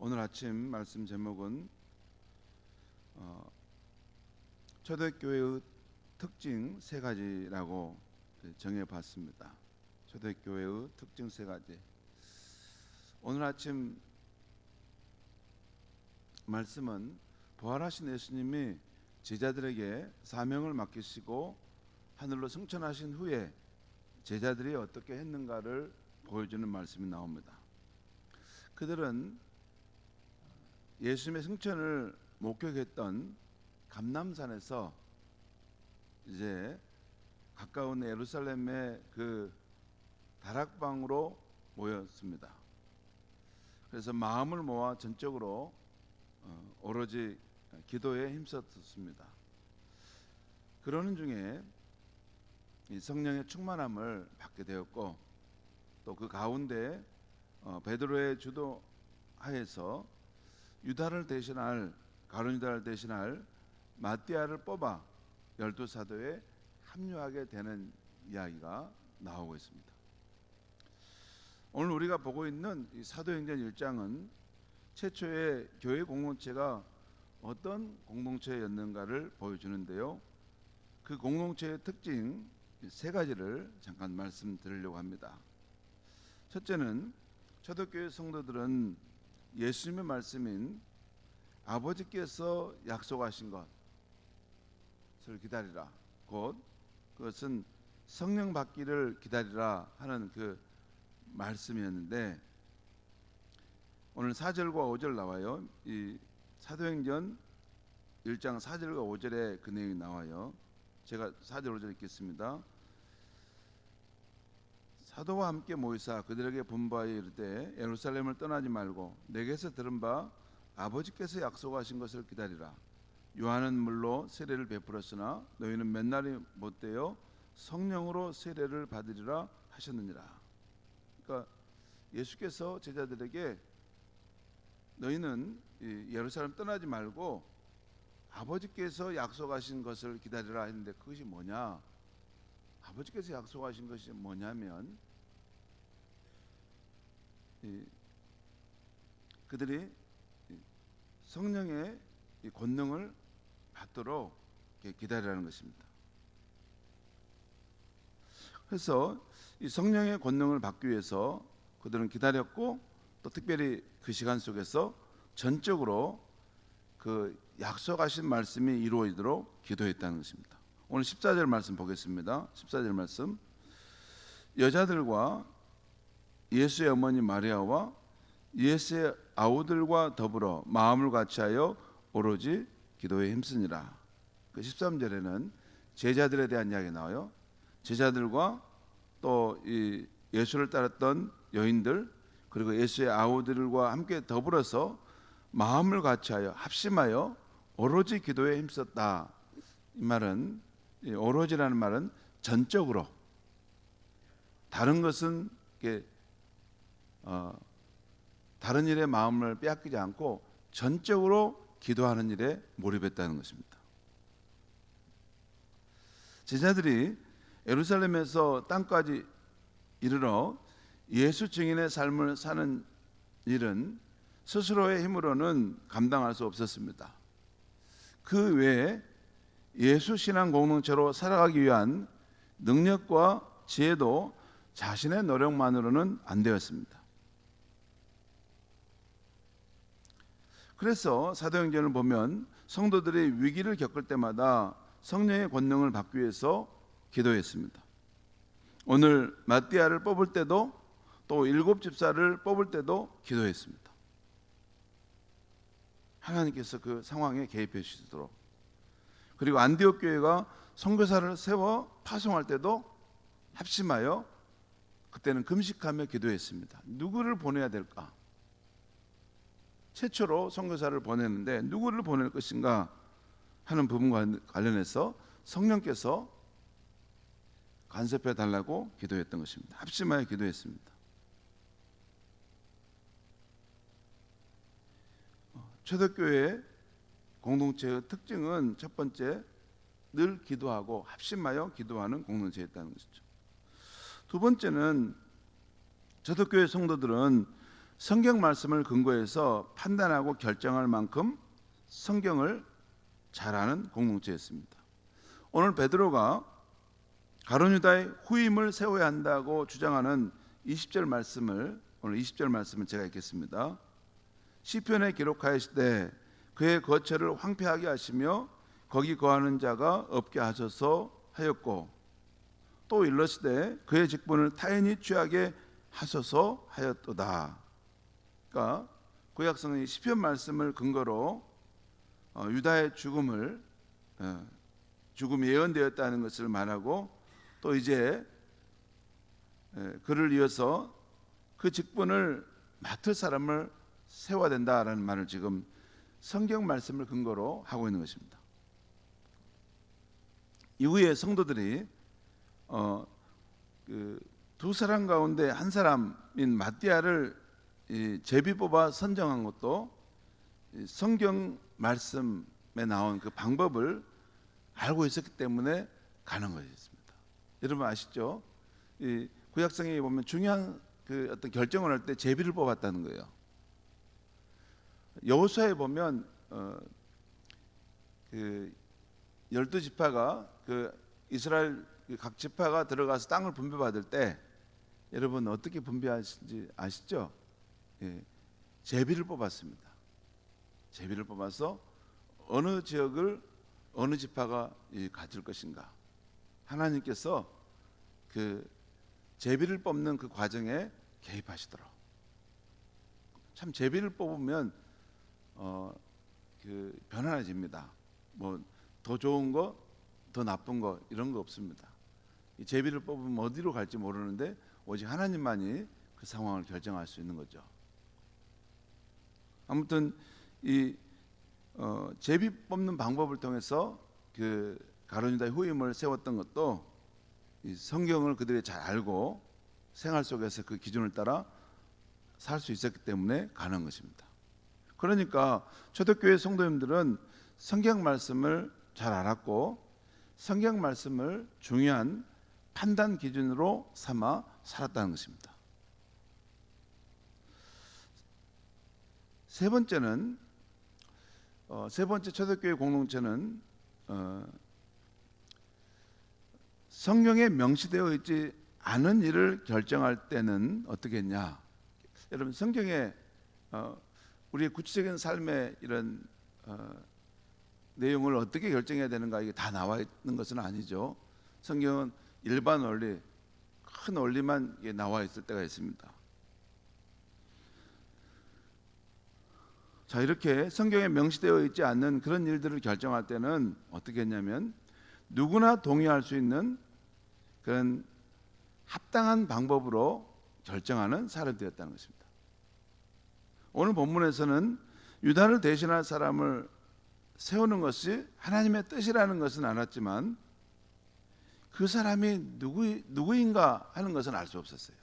오늘 아침 말씀 제목은 초대교회의 특징 세 가지라고 정해봤습니다. 초대교회의 특징 세 가지. 오늘 아침 말씀은 부활하신 예수님이 제자들에게 사명을 맡기시고 하늘로 승천하신 후에 제자들이 어떻게 했는가를 보여주는 말씀이 나옵니다. 그들은 예수님의 승천을 목격했던 감람산에서 이제 가까운 예루살렘의 그 다락방으로 모였습니다. 그래서 마음을 모아 전적으로 오로지 기도에 힘썼습니다. 그러는 중에 이 성령의 충만함을 받게 되었고, 또 그 가운데 베드로의 주도하에서 유다를 대신할 가룟 유다를 대신할 마띠아를 뽑아 12사도에 합류하게 되는 이야기가 나오고 있습니다. 오늘 우리가 보고 있는 이 사도행전 1장은 최초의 교회 공동체가 어떤 공동체였는가를 보여주는데요. 그 공동체의 특징 세 가지를 잠깐 말씀드리려고 합니다. 첫째는 초대교회 성도들은 예수님의 말씀인 아버지께서 약속하신 것을 기다리라, 곧 그것은 성령 받기를 기다리라 하는 그 말씀이었는데, 오늘 4절과 5절 나와요. 이 사도행전 1장 4절과 5절에 그 내용이 나와요. 제가 4절 5절 읽겠습니다. 사도와 함께 모이사 그들에게 분부하여 이르되 예루살렘을 떠나지 말고 내게서 들은 바 아버지께서 약속하신 것을 기다리라. 요한은 물로 세례를 베풀었으나 너희는 몇 날이 못되어 성령으로 세례를 받으리라 하셨느니라. 그러니까 예수께서 제자들에게 너희는 예루살렘 떠나지 말고 아버지께서 약속하신 것을 기다리라 했는데, 그것이 뭐냐? 아버지께서 약속하신 것이 뭐냐면 그들이 성령의 권능을 받도록 기다리라는 것입니다. 그래서 이 성령의 권능을 받기 위해서 그들은 기다렸고, 또 특별히 그 시간 속에서 전적으로 그 약속하신 말씀이 이루어지도록 기도했다는 것입니다. 오늘 14절 말씀 보겠습니다. 14절 말씀. 여자들과 예수의 어머니 마리아와 예수의 아우들과 더불어 마음을 같이하여 오로지 기도에 힘쓰니라. 그 13절에는 제자들에 대한 이야기 나와요. 제자들과 또 이 예수를 따랐던 여인들, 그리고 예수의 아우들과 함께 더불어서 마음을 같이하여 합심하여 오로지 기도에 힘썼다. 이 말은, 이 오로지라는 말은 전적으로, 다른 것은 다른 일에 마음을 빼앗기지 않고 전적으로 기도하는 일에 몰입했다는 것입니다. 제자들이 예루살렘에서 땅까지 이르러 예수 증인의 삶을 사는 일은 스스로의 힘으로는 감당할 수 없었습니다. 그 외에 예수 신앙 공동체로 살아가기 위한 능력과 지혜도 자신의 노력만으로는 안 되었습니다. 그래서 사도행전을 보면 성도들이 위기를 겪을 때마다 성령의 권능을 받기 위해서 기도했습니다. 오늘 마띠아를 뽑을 때도, 또 7 집사를 뽑을 때도 기도했습니다. 하나님께서 그 상황에 개입해 주시도록. 그리고 안디옥 교회가 선교사를 세워 파송할 때도 합심하여 그때는 금식하며 기도했습니다. 누구를 보내야 될까? 최초로 선교사를 보냈는데 누구를 보낼 것인가 하는 부분과 관련해서 성령께서 간섭해 달라고 기도했던 것입니다. 합심하여 기도했습니다. 초대교회 공동체의 특징은 첫 번째, 늘 기도하고 합심하여 기도하는 공동체였다는 것이죠. 두 번째는 초대교회 성도들은 성경 말씀을 근거해서 판단하고 결정할 만큼 성경을 잘 아는 공동체였습니다. 오늘 베드로가 가룟 유다의 후임을 세워야 한다고 주장하는 20절 말씀을 오늘 20절 말씀을 제가 읽겠습니다. 시편에 기록하시되 그의 거처를 황폐하게 하시며 거기 거하는 자가 없게 하소서 하였고 또 일러시되 그의 직분을 타인이 취하게 하소서 하였도다. 그러니까 구약성의 시편 말씀을 근거로 유다의 죽음이 예언되었다는 것을 말하고 또 이제 그를 이어서 그 직분을 맡을 사람을 세워야 된다라는 말을 지금 성경 말씀을 근거로 하고 있는 것입니다. 이후에 성도들이 두 사람 가운데 한 사람인 마띠아를 제비 뽑아 선정한 것도 성경 말씀에 나온 그 방법을 알고 있었기 때문에 가는 것이었습니다. 여러분 아시죠? 이 구약성에 보면 중요한 그 어떤 결정을 할 때 제비를 뽑았다는 거예요. 여호수아에 보면 그 12지파가 그 이스라엘 각 지파가 들어가서 땅을 분배받을 때 여러분 어떻게 분배하신지 아시죠? 제비를 뽑았습니다. 제비를 뽑아서 어느 지역을 어느 지파가 가질 것인가. 하나님께서 그 제비를 뽑는 그 과정에 개입하시더라. 참 제비를 뽑으면 그 편안해집니다. 뭐 더 좋은 거, 더 나쁜 거 이런 거 없습니다. 이 제비를 뽑으면 어디로 갈지 모르는데 오직 하나님만이 그 상황을 결정할 수 있는 거죠. 아무튼 이 제비 뽑는 방법을 통해서 그 가룟 유다의 후임을 세웠던 것도 이 성경을 그들이 잘 알고 생활 속에서 그 기준을 따라 살 수 있었기 때문에 가는 것입니다. 그러니까 초대교회 성도님들은 성경 말씀을 잘 알았고 성경 말씀을 중요한 판단 기준으로 삼아 살았다는 것입니다. 세 번째 초대교회 공동체는 성경에 명시되어 있지 않은 일을 결정할 때는 어떻게 했냐? 여러분 성경에 우리의 구체적인 삶의 이런 내용을 어떻게 결정해야 되는가 이게 다 나와 있는 것은 아니죠. 성경은 일반 원리, 큰 원리만 나와 있을 때가 있습니다. 자, 이렇게 성경에 명시되어 있지 않는 그런 일들을 결정할 때는 어떻게 했냐면 누구나 동의할 수 있는 그런 합당한 방법으로 결정하는 사람이 되었다는 것입니다. 오늘 본문에서는 유다를 대신할 사람을 세우는 것이 하나님의 뜻이라는 것은 알았지만 그 사람이 누구인가 하는 것은 알 수 없었어요.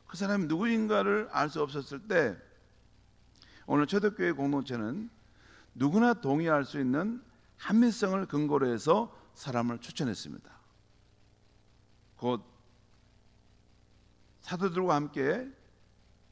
그 사람이 누구인가를 알 수 없었을 때 오늘 초대교회 공동체는 누구나 동의할 수 있는 합리성을 근거로 해서 사람을 추천했습니다. 곧 사도들과 함께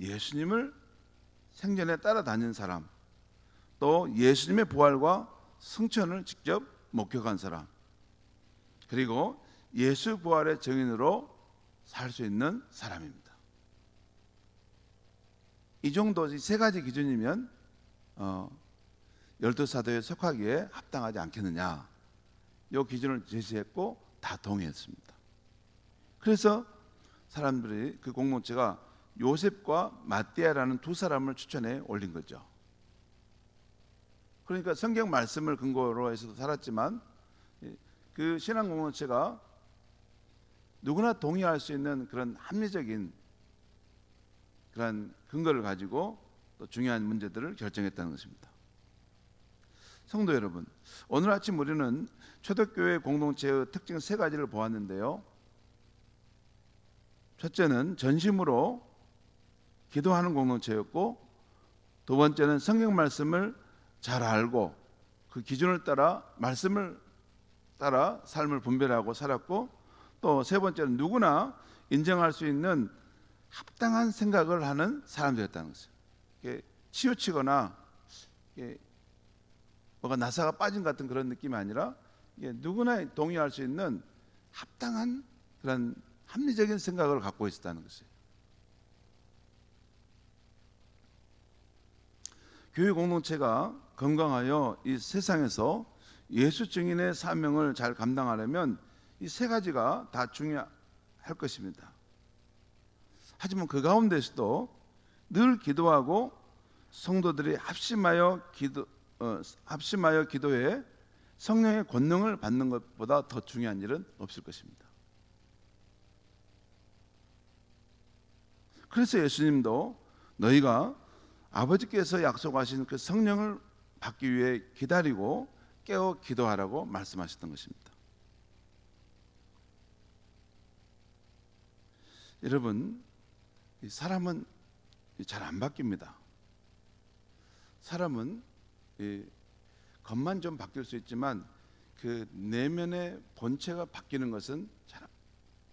예수님을 생전에 따라다닌 사람, 또 예수님의 부활과 승천을 직접 목격한 사람, 그리고 예수 부활의 증인으로 살 수 있는 사람입니다. 이 정도 세 가지 기준이면 12사도에 속하기에 합당하지 않겠느냐, 이 기준을 제시했고 다 동의했습니다. 그래서 사람들이 그 공동체가 요셉과 마띠아라는 두 사람을 추천해 올린 거죠. 그러니까 성경 말씀을 근거로 해서 살았지만 그 신앙 공동체가 누구나 동의할 수 있는 그런 합리적인 그런 근거를 가지고 또 중요한 문제들을 결정했다는 것입니다. 성도 여러분, 오늘 아침 우리는 초대교회 공동체의 특징 세 가지를 보았는데요. 첫째는 전심으로 기도하는 공동체였고, 두 번째는 성경 말씀을 잘 알고 그 기준을 따라 말씀을 따라 삶을 분별하고 살았고, 또 세 번째는 누구나 인정할 수 있는 합당한 생각을 하는 사람들이었다는 것이죠. 이게 치우치거나 이게 뭐가 나사가 빠진 같은 그런 느낌이 아니라 이게 누구나 동의할 수 있는 합당한 그런 합리적인 생각을 갖고 있었다는 것이에요. 교회 공동체가 건강하여 이 세상에서 예수 증인의 사명을 잘 감당하려면 이 세 가지가 다 중요할 것입니다. 하지만 그 가운데서도 늘 기도하고 성도들이 합심하여 기도해 성령의 권능을 받는 것보다 더 중요한 일은 없을 것입니다. 그래서 예수님도 너희가 아버지께서 약속하신 그 성령을 받기 위해 기다리고 깨어 기도하라고 말씀하셨던 것입니다. 여러분, 사람은 잘 안 바뀝니다. 사람은 겉만 좀 바뀔 수 있지만 그 내면의 본체가 바뀌는 것은 잘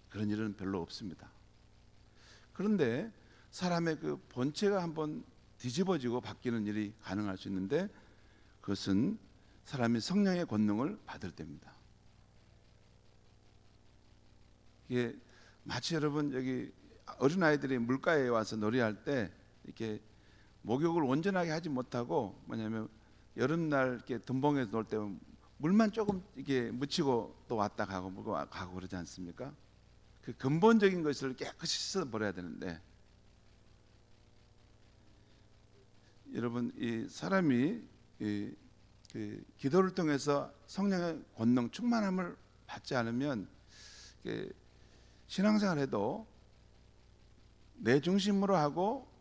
그런 일은 별로 없습니다. 그런데 사람의 그 본체가 한번 뒤집어지고 바뀌는 일이 가능할 수 있는데 그것은 사람이 성령의 권능을 받을 때입니다. 이게 마치 여러분 여기 어린아이들이 물가에 와서 놀이할 때 이렇게 목욕을 온전하게 하지 못하고 뭐냐면 여름날 이렇게 덤벙에서 놀 때 물만 조금 이렇게 묻히고 또 왔다 가고 가고 그러지 않습니까? 그 근본적인 것을 깨끗이 씻어 버려야 되는데 여러분 이 사람이 기도를 통해서 성령의 권능 충만함을 받지 않으면 신앙생활해도 내 중심으로 하고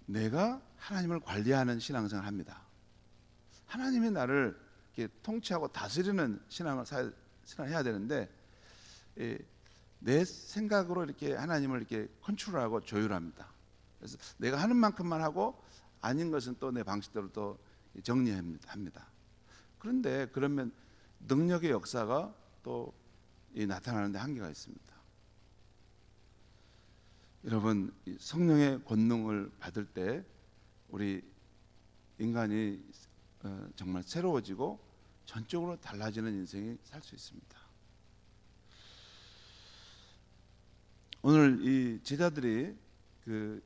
내가 하나님을 관리하는 신앙생활을 합니다. 하나님이 나를 이렇게 통치하고 다스리는 신앙을 해야 되는데 내 생각으로 이렇게 하나님을 이렇게 컨트롤하고 조율합니다. 그래서 내가 하는 만큼만 하고 아닌 것은 또 내 방식대로 또 정리합니다. 그런데 그러면 능력의 역사가 또 나타나는데 한계가 있습니다. 여러분 성령의 권능을 받을 때 우리 인간이 정말 새로워지고 전적으로 달라지는 인생이 살 수 있습니다. 오늘 이 제자들이 그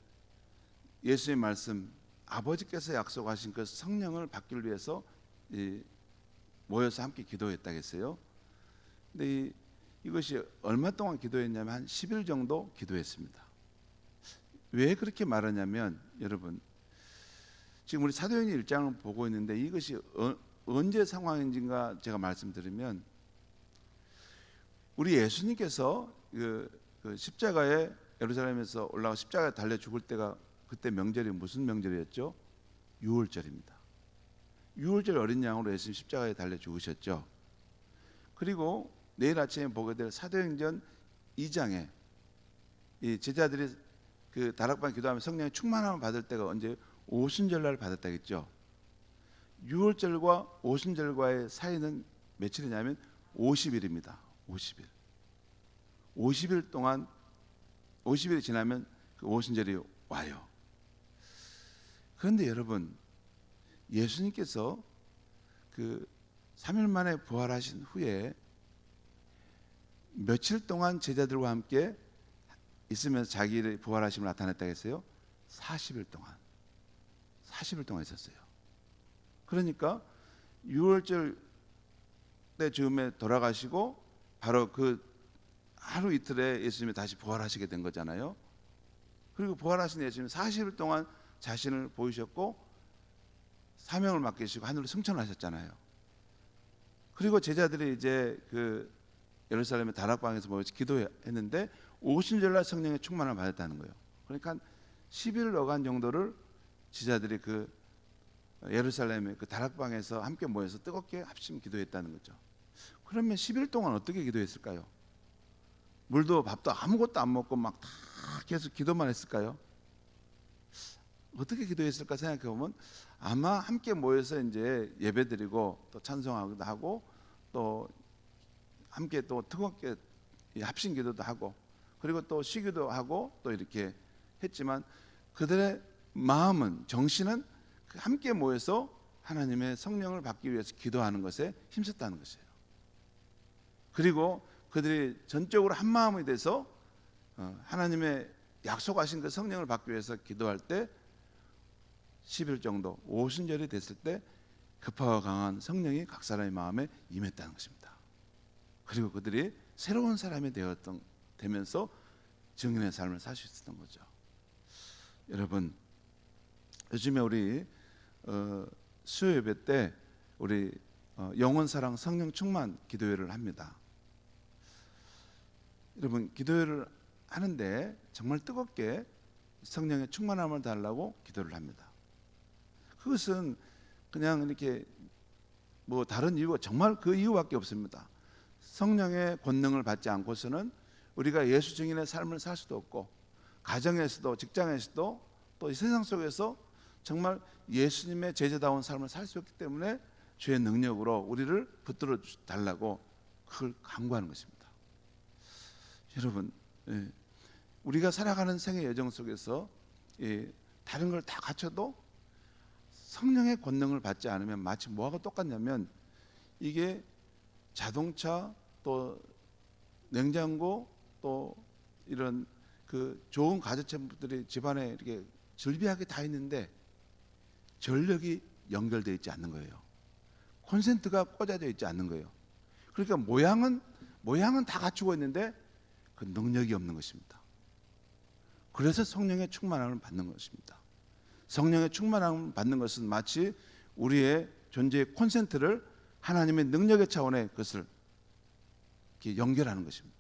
예수의 말씀 아버지께서 약속하신 그 성령을 받기 위해서 모여서 함께 기도했다겠어요. 근데 이것이 얼마 동안 기도했냐면 한 10일 정도 기도했습니다. 왜 그렇게 말하냐면 여러분 지금 우리 사도행전 1장을 보고 있는데 이것이 언제 상황인지가 제가 말씀드리면 우리 예수님께서 그 십자가에 예루살렘에서 올라가 십자가에 달려 죽을 때가 그때 명절이 무슨 명절이었죠? 유월절입니다. 유월절 어린 양으로 예수님 십자가에 달려 죽으셨죠. 그리고 내일 아침에 보게 될 사도행전 2장에 이 제자들이 그 다락방 기도하면 성령의 충만함을 받을 때가 언제? 오순절날 받았다겠죠. 유월절과 오순절과의 사이는 며칠이냐면 50일입니다. 50일. 50일 동안 50일이 지나면 그 오순절이 와요. 그런데 여러분 예수님께서 그 3일 만에 부활하신 후에 며칠 동안 제자들과 함께 있으면서 자기의 부활하심을 나타냈다고 했어요? 40일 동안 있었어요. 그러니까 6월절 때 즈음에 돌아가시고 바로 그 하루 이틀에 예수님이 다시 부활하시게 된 거잖아요. 그리고 부활하신 예수님이 40일 동안 자신을 보이셨고 사명을 맡기시고 하늘로 승천하셨잖아요. 그리고 제자들이 이제 그 예루살렘의 다락방에서 모여서 기도했는데 오순절날 성령의 충만을 받았다는 거예요. 그러니까 10일 어간 정도를 제자들이 그 예루살렘의 그 다락방에서 함께 모여서 뜨겁게 합심 기도했다는 거죠. 그러면 10일 동안 어떻게 기도했을까요? 물도 밥도 아무것도 안 먹고 막 다 계속 기도만 했을까요? 어떻게 기도했을까 생각해 보면 아마 함께 모여서 이제 예배드리고 또 찬송하기도 하고 또 함께 또 뜨겁게 합심 기도도 하고 그리고 또 쉬기도 하고 또 이렇게 했지만 그들의 마음은, 정신은 함께 모여서 하나님의 성령을 받기 위해서 기도하는 것에 힘썼다는 것이에요. 그리고 그들이 전적으로 한 마음이 돼서 하나님의 약속하신 그 성령을 받기 위해서 기도할 때 10일 정도, 오순절이 됐을 때 급하고 강한 성령이 각 사람의 마음에 임했다는 것입니다. 그리고 그들이 새로운 사람이 되면서 증인의 삶을 살 수 있었던 거죠. 여러분, 요즘에 우리 수요 예배 때 우리 영혼 사랑 성령 충만 기도회를 합니다. 여러분, 기도회를 하는데 정말 뜨겁게 성령의 충만함을 달라고 기도를 합니다. 그것은 그냥 이렇게 뭐 다른 이유가 정말 그 이유밖에 없습니다. 성령의 권능을 받지 않고서는 우리가 예수 증인의 삶을 살 수도 없고, 가정에서도 직장에서도 또 이 세상 속에서 정말 예수님의 제자다운 삶을 살 수 없기 때문에 주의 능력으로 우리를 붙들어 달라고 그걸 간구하는 것입니다. 여러분, 우리가 살아가는 생의 여정 속에서 다른 걸 다 갖춰도 성령의 권능을 받지 않으면 마치 뭐하고 똑같냐면, 이게 자동차 또 냉장고 또 이런 그 좋은 가전제품들이 집안에 이렇게 즐비하게 다 있는데 전력이 연결되어 있지 않는 거예요. 콘센트가 꽂아져 있지 않는 거예요. 그러니까 모양은 다 갖추고 있는데 그 능력이 없는 것입니다. 그래서 성령의 충만함을 받는 것입니다. 성령의 충만함을 받는 것은 마치 우리의 존재의 콘센트를 하나님의 능력의 차원에 그것을 이렇게 연결하는 것입니다.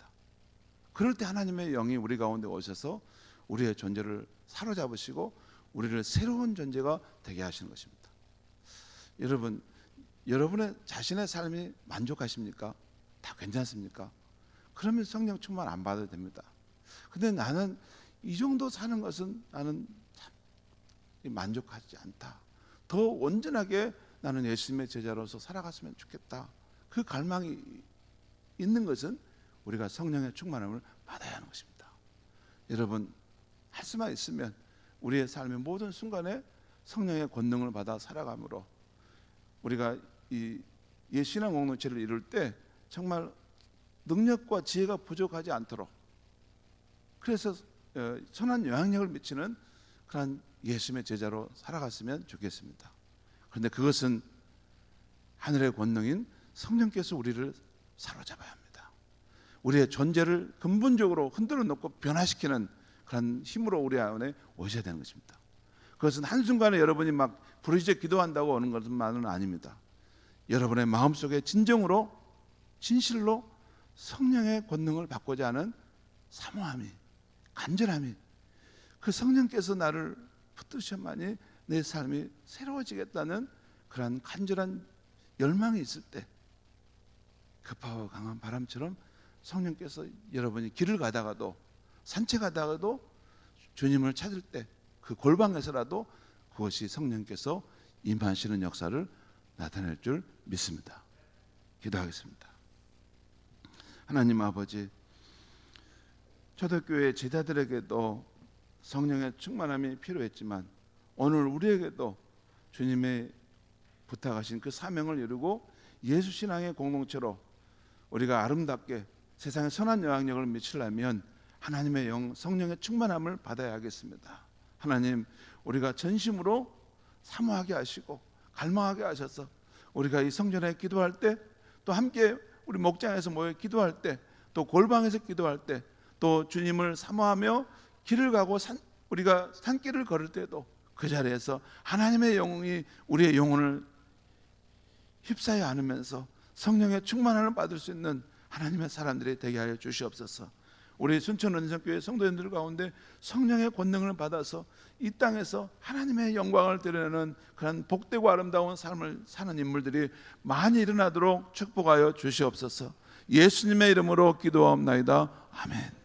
그럴 때 하나님의 영이 우리 가운데 오셔서 우리의 존재를 사로잡으시고 우리를 새로운 존재가 되게 하시는 것입니다. 여러분, 여러분의 자신의 삶이 만족하십니까? 다 괜찮습니까? 그러면 성령 충만 안 받아도 됩니다. 근데 나는 이 정도 사는 것은 나는 참 만족하지 않다. 더 온전하게 나는 예수님의 제자로서 살아갔으면 좋겠다. 그 갈망이 있는 것은 우리가 성령의 충만함을 받아야 하는 것입니다. 여러분, 할 수만 있으면 우리의 삶의 모든 순간에 성령의 권능을 받아 살아감으로 우리가 이 신앙 공동체를 이룰 때 정말 능력과 지혜가 부족하지 않도록, 그래서 선한 영향력을 미치는 그런 예수님의 제자로 살아갔으면 좋겠습니다. 그런데 그것은 하늘의 권능인 성령께서 우리를 사로잡아야 합니다. 우리의 존재를 근본적으로 흔들어 놓고 변화시키는 그런 힘으로 우리 안에 오셔야 되는 것입니다. 그것은 한순간에 여러분이 막 부르짖어 기도한다고 오는 것만은 아닙니다. 여러분의 마음속에 진정으로 진실로 성령의 권능을 받고자 하는 사모함이, 간절함이, 그 성령께서 나를 붙드셔만이 내 삶이 새로워지겠다는 그러한 간절한 열망이 있을 때, 급하고 강한 바람처럼 성령께서 여러분이 길을 가다가도 산책하다가도 주님을 찾을 때 그 골방에서라도 그것이 성령께서 임하시는 역사를 나타낼 줄 믿습니다. 기도하겠습니다. 하나님 아버지, 초대교회 제자들에게도 성령의 충만함이 필요했지만 오늘 우리에게도 주님의 부탁하신 그 사명을 이루고 예수 신앙의 공동체로 우리가 아름답게 세상에 선한 영향력을 미치려면 하나님의 영, 성령의 충만함을 받아야 하겠습니다. 하나님, 우리가 전심으로 사모하게 하시고 갈망하게 하셔서 우리가 이 성전에 기도할 때, 또 함께 우리 목장에서 모여 기도할 때, 또 골방에서 기도할 때, 또 주님을 사모하며 길을 가고 우리가 산길을 걸을 때도 그 자리에서 하나님의 영이 우리의 영혼을 휩싸여 안으면서 성령의 충만함을 받을 수 있는 하나님의 사람들이 되게 하여 주시옵소서. 우리 순천 은성교회 성도님들 가운데 성령의 권능을 받아서 이 땅에서 하나님의 영광을 드러내는 그런 복되고 아름다운 삶을 사는 인물들이 많이 일어나도록 축복하여 주시옵소서. 예수님의 이름으로 기도하옵나이다. 아멘.